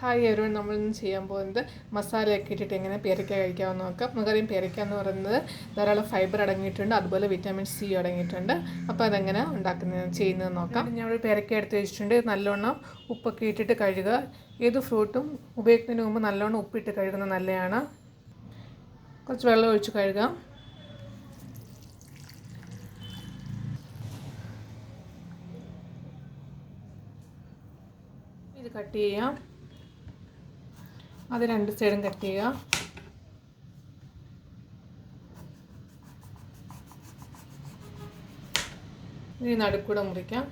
Hi everyone, നമ്മളിന്ന് ചെയ്യാൻ പോകുന്നത് മസാലയൊക്കെ ഇട്ടിട്ട് എങ്ങനെ പേരയ്ക്ക കഴിക്കാമെന്ന് നോക്കാം. നമുക്കറിയാം പേരയ്ക്ക എന്ന് പറയുന്നത് ധാരാളം ഫൈബർ അടങ്ങിയിട്ടുണ്ട്, അതുപോലെ വിറ്റാമിൻ സി അടങ്ങിയിട്ടുണ്ട്. അപ്പോൾ അതെങ്ങനെ ചെയ്യുന്നതെന്ന് നോക്കാം. ഞാൻ ഒരു പേരയ്ക്ക എടുത്ത് വെച്ചിട്ടുണ്ട്. നല്ലോണം ഉപ്പൊക്കെ ഇട്ടിട്ട് കഴുകുക. ഏത് ഫ്രൂട്ടും ഉപയോഗിക്കുന്നതിന് മുമ്പ് നല്ലോണം ഉപ്പിട്ട് കഴുകുന്നത് നല്ലതാണ്. കുറച്ച് വെള്ളം ഒഴിച്ച് കഴുകാം. ഇത് കട്ട് ചെയ്യാം. അത് രണ്ട് സൈഡും കട്ട് ചെയ്യുക. ഇനി നടുക്കൂടെ മുറിക്കാം.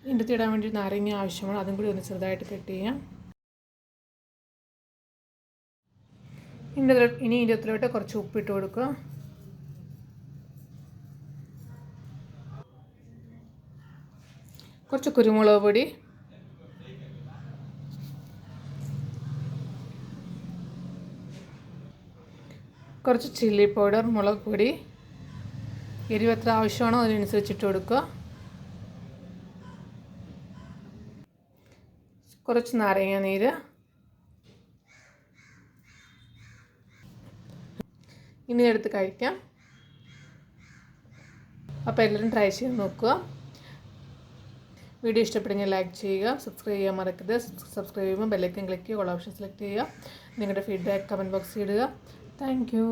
ഇതിൻ്റെ ഇടാൻ വേണ്ടി നാരങ്ങ ആവശ്യമാണ്, അതും കൂടി ഒന്ന് ചെറുതായിട്ട് കട്ട് ചെയ്യാം. ഇനി ഇതിലോട്ട് കുറച്ച് ഉപ്പിട്ട് കൊടുക്കുക. കുറച്ച് കുരുമുളക് പൊടി, കുറച്ച് ചില്ലി പൗഡർ, മുളക് പൊടി, എരിവ് എത്ര ആവശ്യമാണോ അതിനനുസരിച്ചിട്ട് കൊടുക്കുക. കുറച്ച് നാരങ്ങ നീര്. ഇനി എടുത്ത് കഴിക്കാം. അപ്പോൾ എല്ലാവരും ട്രൈ ചെയ്ത് നോക്കുക. വീഡിയോ ഇഷ്ടപ്പെടുമെങ്കിൽ ലൈക്ക് ചെയ്യുക, സബ്സ്ക്രൈബ് ചെയ്യാൻ മറക്കരുത്. സബ്സ്ക്രൈബ് ചെയ്യുമ്പോൾ ബെല്ലൈക്കൻ ക്ലിക്ക് ചെയ്യുക, ഓൾ ഓപ്ഷൻ സെലക്ട് ചെയ്യുക. നിങ്ങളുടെ ഫീഡ്ബാക്ക് കമൻറ്റ് ബോക്സിൽ ഇടുക. Thank you.